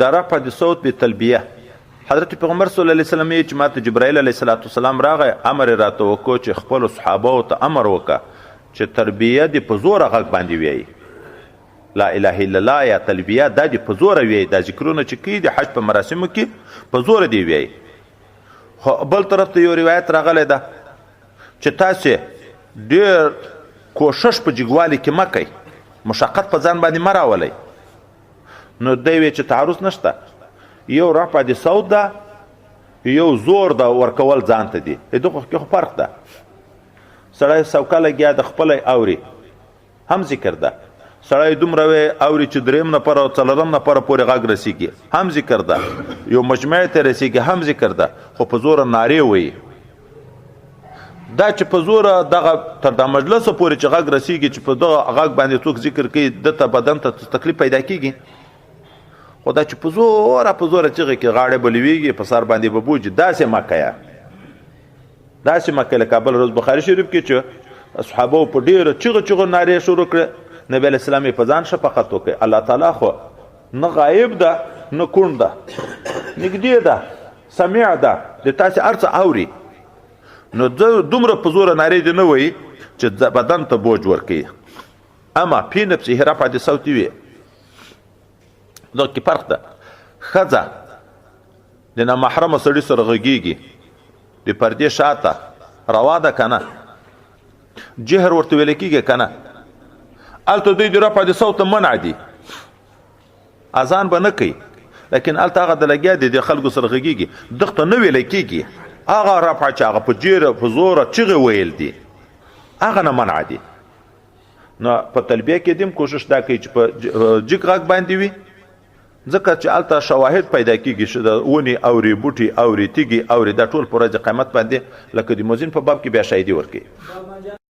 د رفع د صوت بتلبیه حضرت پیغمبر صلی الله علیه وسلم چې ماته جبرائیل علیه السلام راغی امر یې راته وکړو چې خپلو صحابهو ته امر وکړه چې تربیه دې په زوره غږ باندې ویایي لا اله الا الله یا تلبیه دا دې په زوره ویایي دا ذکرونه چې کوي د حج په مراسمو کې په زوره دې ویایي خو بل طرف ته یو روایت راغلی ده چې تاسې ډېر کوشش په جګوالي کې مه کوئ مشقت په ځان باندې مه راولئ نو دی وی چې تعرض نشته یو رفع د صوت ده یو زور ده ورکول ځان ته دي دغه کې خو فرق ده سړی سوکه لګیا د خپلی اوري هم ذکر ده سړی دومره وی اوري چې دریم نفر او څلورم نفر پورې غږ رسیږي هم ذکر ده یو مجمع ته رسیږي هم ذکر ده خو په زوره نارې وایي دا چې په زوره دغه تر د مجلسه پورې چې غږ رسیږي چې په دغه غږ باندې څوک ذکر کوي دته بدن ته تکلیف پیدا کیږي خو دا چې په زوره چغې کې غاړې به لویږي په سر باندې به بوجي داسې مه کوه داسې مه کوه لکه بل روز بخاري شریف کې چې اصحابو په ډېره چغه نارې شروع کړه نبی علیه السلام یې په ځان شفقت وکړي الله تعالی خو نه غایب ده نه کوڼ ده نږدې ده سمیع ده د تاسې هر څه اوري نو دومره په زوره نارې دې نه وایي چې بدن ته بوج ورکوي اما فی نفسه رفع د صوت وي دغه کې فرق ده ښځه د نامحرمه سړي سره غږیږي د پردې شاته روا ده که نه جهر ورته ویلی کېږي که نه هلته دوی د رفع د صوت منع دي اذان به نه کوي لیکن هلته هغه د لګیا دي د خلکو سره غږیږي دغه ته نه ویلی کېږي هغه رفع چې هغه په جیره په زوره چغې ویل دي هغه نه منع دي نو په تلبیه کې دیم کوشش دا کوي چې په جګ غږ باندې وي ځکه چې هلته شواهد پیدا کېږي چې د ونې اوري بوټي اوري تیږې اوري دا ټول په ورځ قیمت باندې لکه د مؤذن په باب کې بیا شاهدي ورکوي